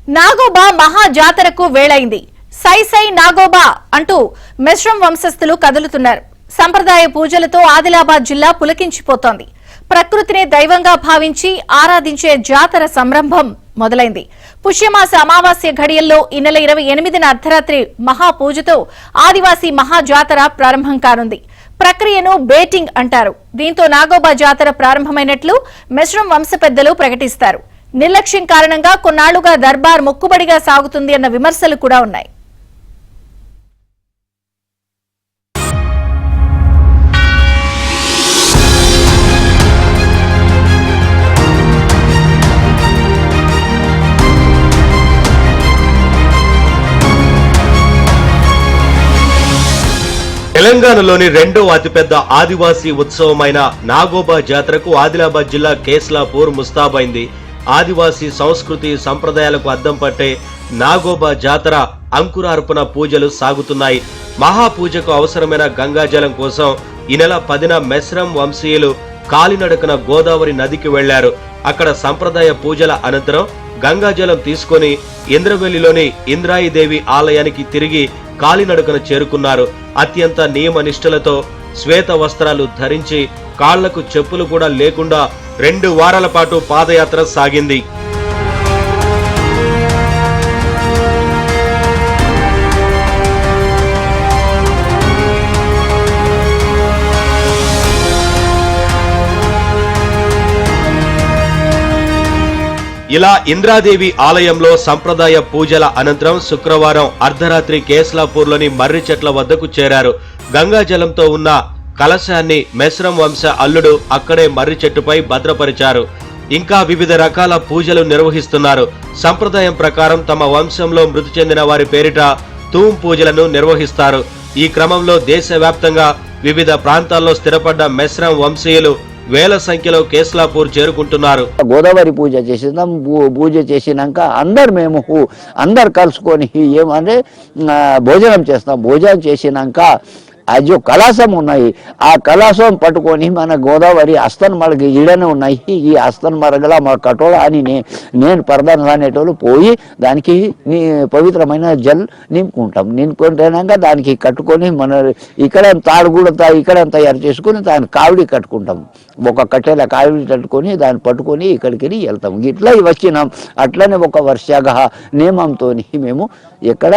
నాగోబా మహా జాతరకు వేళైంది. సై సై నాగోబా అంటూ మిశ్రం వంశస్థులు కదులుతున్నారు. సంప్రదాయ పూజలతో ఆదిలాబాద్ జిల్లా పులకించిపోతోంది. ప్రకృతిని దైవంగా భావించి ఆరాధించే జాతర సంరంభం మొదలైంది. పుష్యమాస అమావాస్య ఘడియల్లో ఈ నెల 28న అర్ధరాత్రి మహాపూజతో ఆదివాసీ మహాజాతర ప్రారంభం కానుంది. ప్రక్రియను బేటింగ్ అంటారు. దీంతో నాగోబా జాతర ప్రారంభమైనట్లు మిశ్రం వంశ పెద్దలు ప్రకటిస్తారు. నిర్లక్ష్యం కారణంగా కొన్నాళ్లుగా దర్బార్ మొక్కుబడిగా సాగుతుంది అన్న విమర్శలు కూడా ఉన్నాయి. తెలంగాణలోని రెండో అతిపెద్ద ఆదివాసీ ఉత్సవమైన నాగోబా జాతరకు ఆదిలాబాద్ జిల్లా కేస్లాపూర్ ముస్తాబైంది. ఆదివాసీ సంస్కృతి సంప్రదాయాలకు అద్దం పట్టే నాగోబా జాతర అంకురార్పణ పూజలు సాగుతున్నాయి. మహాపూజకు అవసరమైన గంగాజలం కోసం ఈ నెల 10న మెస్రం వంశీయులు కాలినడకన గోదావరి నదికి వెళ్లారు. అక్కడ సంప్రదాయ పూజల అనంతరం గంగాజలం తీసుకుని ఇంద్రవెల్లిలోని ఇంద్రాయిదేవి ఆలయానికి తిరిగి కాలినడకన చేరుకున్నారు. అత్యంత నియమ నిష్ఠలతో శ్వేత వస్త్రాలు ధరించి కాళ్లకు చెప్పులు కూడా లేకుండా 2 వారాల పాటు పాదయాత్ర సాగింది. ఇలా ఇంద్రాదేవి ఆలయంలో సంప్రదాయ పూజల అనంతరం శుక్రవారం అర్ధరాత్రి కేస్లాపూర్లోని మర్రి చెట్ల వద్దకు చేరారు. గంగాజలంతో ఉన్న కలశాన్ని మెస్రం వంశ అల్లుడు అక్కడే మర్రి చెట్టుపై భద్రపరిచారు. ఇంకా వివిధ రకాల పూజలు నిర్వహిస్తున్నారు. సంప్రదాయం ప్రకారం తమ వంశంలో మృతి చెందిన వారి పేరిట తూమ్ పూజలను నిర్వహిస్తారు. ఈ క్రమంలో దేశవ్యాప్తంగా వివిధ ప్రాంతాల్లో స్థిరపడ్డ మెస్రం వంశీయులు వేల సంఖ్యలో కేస్లాపూర్ చేరుకుంటున్నారు. గోదావరి పూజ చేసినాం. పూజ చేసినాక అందరు కలుసుకొని ఏమంటే భోజనం చేస్తాం. భోజనం చేసినాక అజో కలాసం ఉన్నాయి. ఆ కలాసం పట్టుకొని మన గోదావరి అస్తన్ మరగ ఈడనే ఉన్నాయి. ఈ అస్తన్ మరగల మా కటోళ అని నేను ప్రధాన అనేటోళ్ళు పోయి దానికి పవిత్రమైన జల్ నింపుకుంటాం. నింపుకుంటాక దానికి కట్టుకొని మన ఇక్కడ తాడు కూడా ఇక్కడ తయారు చేసుకుని దాన్ని కావిడి కట్టుకుంటాం. ఒక కట్టెల కావిడి కట్టుకొని దాన్ని పట్టుకొని ఇక్కడికి వెళ్తాం. ఇట్లా వచ్చినాం. అట్లనే ఒక వర్షగా నియమంతో మేము ఎక్కడ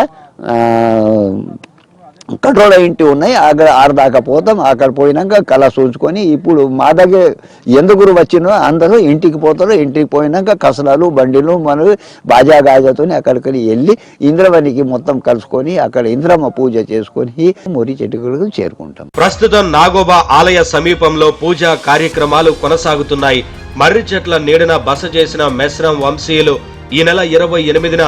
కటోళ ఇంటి ఉన్నాయి. అక్కడ ఆడదాకా పోతాం. అక్కడ పోయినాక కలశ ఉంచుకొని ఇప్పుడు మా దగ్గర ఎందుకు వచ్చినో అందరూ ఇంటికి పోతారు. ఇంటికి పోయినాక కసలాలు బండిలు మన బాజా గాజాతో అక్కడికి వెళ్ళి ఇంద్రవనికి మొత్తం కలుసుకొని అక్కడ ఇంద్రమ్మ పూజ చేసుకొని మొరి చెట్టుకు చేరుకుంటాం. ప్రస్తుతం నాగోబా ఆలయ సమీపంలో పూజా కార్యక్రమాలు కొనసాగుతున్నాయి. మర్రి చెట్ల నీడన బస చేసిన మెస్రం వంశీయులు ఈ నెల 28న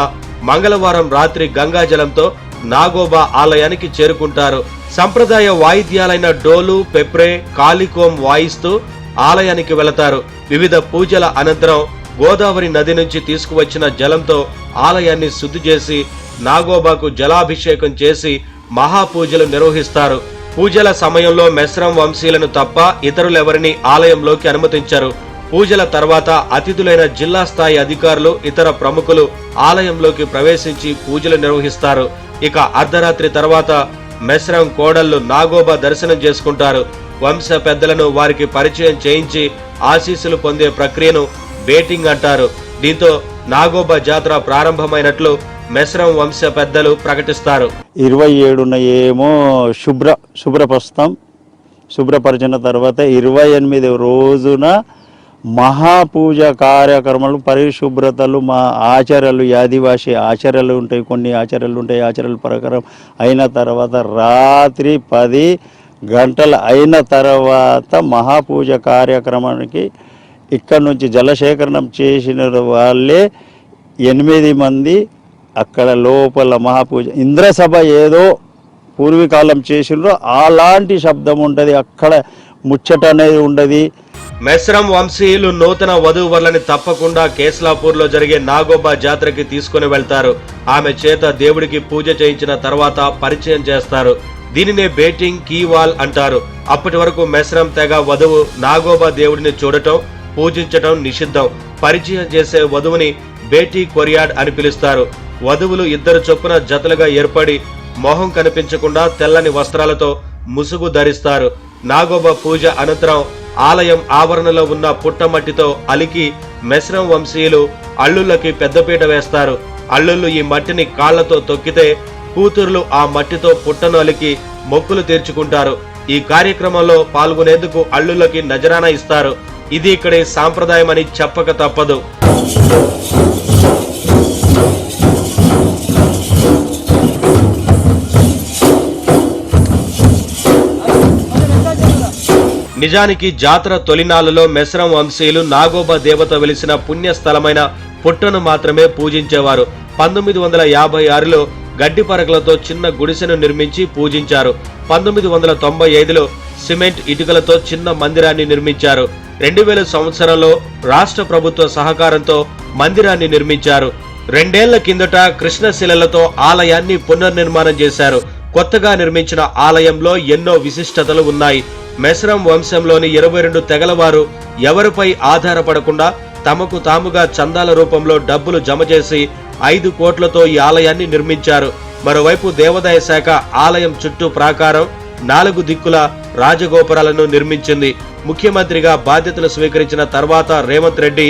మంగళవారం రాత్రి గంగాజలంతో నాగోబా ఆలయానికి చేరుకుంటారు. సంప్రదాయ వాయిద్యాలైన డోలు, పెప్రే, కాలికోం వాయిస్తూ ఆలయానికి వెళతారు. వివిధ పూజల అనంతరం గోదావరి నది నుంచి తీసుకువచ్చిన జలంతో ఆలయాన్ని శుద్ధి చేసి నాగోబాకు జలాభిషేకం చేసి మహాపూజలు నిర్వహిస్తారు. పూజల సమయంలో మెస్రం వంశీయులను తప్ప ఇతరులెవరిని ఆలయంలోకి అనుమతించరు. పూజల తర్వాత అతిథులైన జిల్లా స్థాయి అధికారులు, ఇతర ప్రముఖులు ఆలయంలోకి ప్రవేశించి పూజలు నిర్వహిస్తారు. ఇక అర్ధరాత్రి తర్వాత మెస్రం కోడళ్లు నాగోబా దర్శనం చేసుకుంటారు. వంశ పెద్దలను వారికి పరిచయం చేయించి ఆశీస్సులు పొందే ప్రక్రియను బేటింగ్ అంటారు. దీంతో నాగోబా జాతర ప్రారంభమైనట్లు మెస్రం వంశ పెద్దలు ప్రకటిస్తారు. 27న ఏమో శుభ్రపరుస్తాం. శుభ్రపరిచిన తర్వాత 28 రోజున మహాపూజ కార్యక్రమాలు, పరిశుభ్రతలు, మా ఆచారాలు, ఆదివాసీ ఆచారాలు ఉంటాయి. కొన్ని ఆచారాలు ఉంటాయి. ఆచారాల ప్రకారం అయిన తర్వాత రాత్రి 10 గంటలు అయిన తర్వాత మహాపూజ కార్యక్రమానికి ఇక్కడ నుంచి జలసేకరణం చేసిన వాళ్ళే 8 మంది అక్కడ లోపల మహాపూజ ఇంద్రసభ ఏదో పూర్వీకాలం చేసినారో అలాంటి శబ్దం ఉంటుంది. అక్కడ ముచ్చట అనేది ఉండదు. మెస్రం వంశీయులు నూతన వధూవరులని తప్పకుండా కేస్లాపూర్ లో జరిగే నాగోబా జాతరకి తీసుకుని వెళ్తారు. ఆమె చేత దేవుడికి పూజ చేయించిన తర్వాత పరిచయం చేస్తారు. దీనినే బేటింగ్ కీవాల్ అంటారు. అప్పటి వరకు మెస్రం తెగ వధువు నాగోబా దేవుడిని చూడటం, పూజించటం నిషిద్ధం. పరిచయం చేసే వధువుని బేటీ కొరియాడ్ అని పిలుస్తారు. వధువులు 2 చొప్పున జతలుగా ఏర్పడి మొహం కనిపించకుండా తెల్లని వస్త్రాలతో ముసుగు ధరిస్తారు. నాగోబా పూజ అనంతరం ఆలయం ఆవరణలో ఉన్న పుట్టమట్టితో అలికి మెస్రం వంశీయులు అల్లుళ్ళకి పెద్దపీట వేస్తారు. అల్లుళ్ళు ఈ మట్టిని కాళ్లతో తొక్కితే కూతుర్లు ఆ మట్టితో పుట్టను అలికి మొక్కులు తీర్చుకుంటారు. ఈ కార్యక్రమంలో పాల్గొనేందుకు అల్లుళ్ళకి నజరానా ఇస్తారు. ఇది ఇక్కడి సాంప్రదాయం అని చెప్పక తప్పదు. నిజానికి జాతర తొలినాళ్లలో మెస్రం వంశీయులు నాగోబా దేవత వెలిసిన పుణ్యస్థలమైన పుట్టను మాత్రమే పూజించేవారు. 1956లో గడ్డి పరకలతో చిన్న గుడిసెను నిర్మించి పూజించారు. 1995లో సిమెంట్ ఇటుకలతో చిన్న మందిరాన్ని నిర్మించారు. 2000 సంవత్సరంలో రాష్ట్ర ప్రభుత్వ సహకారంతో మందిరాన్ని నిర్మించారు. 2 ఏళ్ల కిందట కృష్ణశిలలతో ఆలయాన్ని పునర్నిర్మాణం చేశారు. కొత్తగా నిర్మించిన ఆలయంలో ఎన్నో విశిష్టతలు ఉన్నాయి. మెస్రం వంశంలోని 22 తెగల వారు ఎవరిపై ఆధారపడకుండా తమకు తాముగా చందాల రూపంలో డబ్బులు జమ చేసి 5 కోట్లతో ఈ ఆలయాన్ని నిర్మించారు. మరోవైపు దేవాదాయ శాఖ ఆలయం చుట్టూ ప్రాకారం 4 దిక్కుల రాజగోపురాలను నిర్మించింది. ముఖ్యమంత్రిగా బాధ్యతలు స్వీకరించిన తర్వాత రేవంత్ రెడ్డి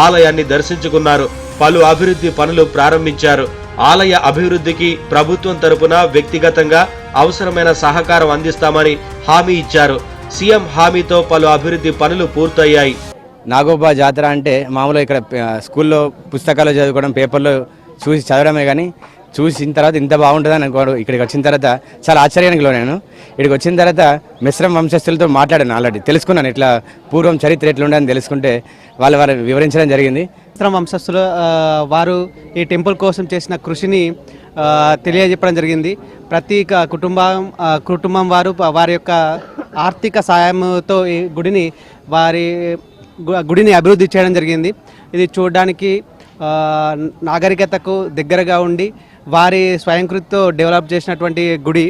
ఆలయాన్ని దర్శించుకున్నారు. పలు అభివృద్ధి పనులు ప్రారంభించారు. ఆలయ అభివృద్ధికి ప్రభుత్వం తరపున వ్యక్తిగతంగా అవసరమైన సహకారం అందిస్తామని హామీ ఇచ్చారు. సీఎం హామీతో పలు అభివృద్ధి పనులు పూర్తయ్యాయి. నాగోబా జాతర అంటే మామూలుగా ఇక్కడ స్కూల్లో పుస్తకాలు చదువుకోవడం, పేపర్లో చూసి చదవడమే కానీ చూసిన తర్వాత ఇంత బాగుంటుందని అనుకోడు. ఇక్కడికి వచ్చిన తర్వాత చాలా ఆశ్చర్యానికి లోనాను. ఇక్కడికి వచ్చిన తర్వాత మెస్రం వంశస్థులతో మాట్లాడాను, ఆల్రెడీ తెలుసుకున్నాను. ఇట్లా పూర్వం చరిత్ర ఎట్లుండని తెలుసుకుంటే వాళ్ళు వివరించడం జరిగింది. మెస్రం వంశస్థులు వారు ఈ టెంపుల్ కోసం చేసిన కృషిని తెలియజెప్పడం జరిగింది. ప్రతి కుటుంబం వారు వారి యొక్క ఆర్థిక సాయంతో ఈ గుడిని అభివృద్ధి చేయడం జరిగింది. ఇది చూడడానికి నాగరికతకు దగ్గరగా ఉండి వారి స్వయంకృతితో డెవలప్ చేసినటువంటి గుడి.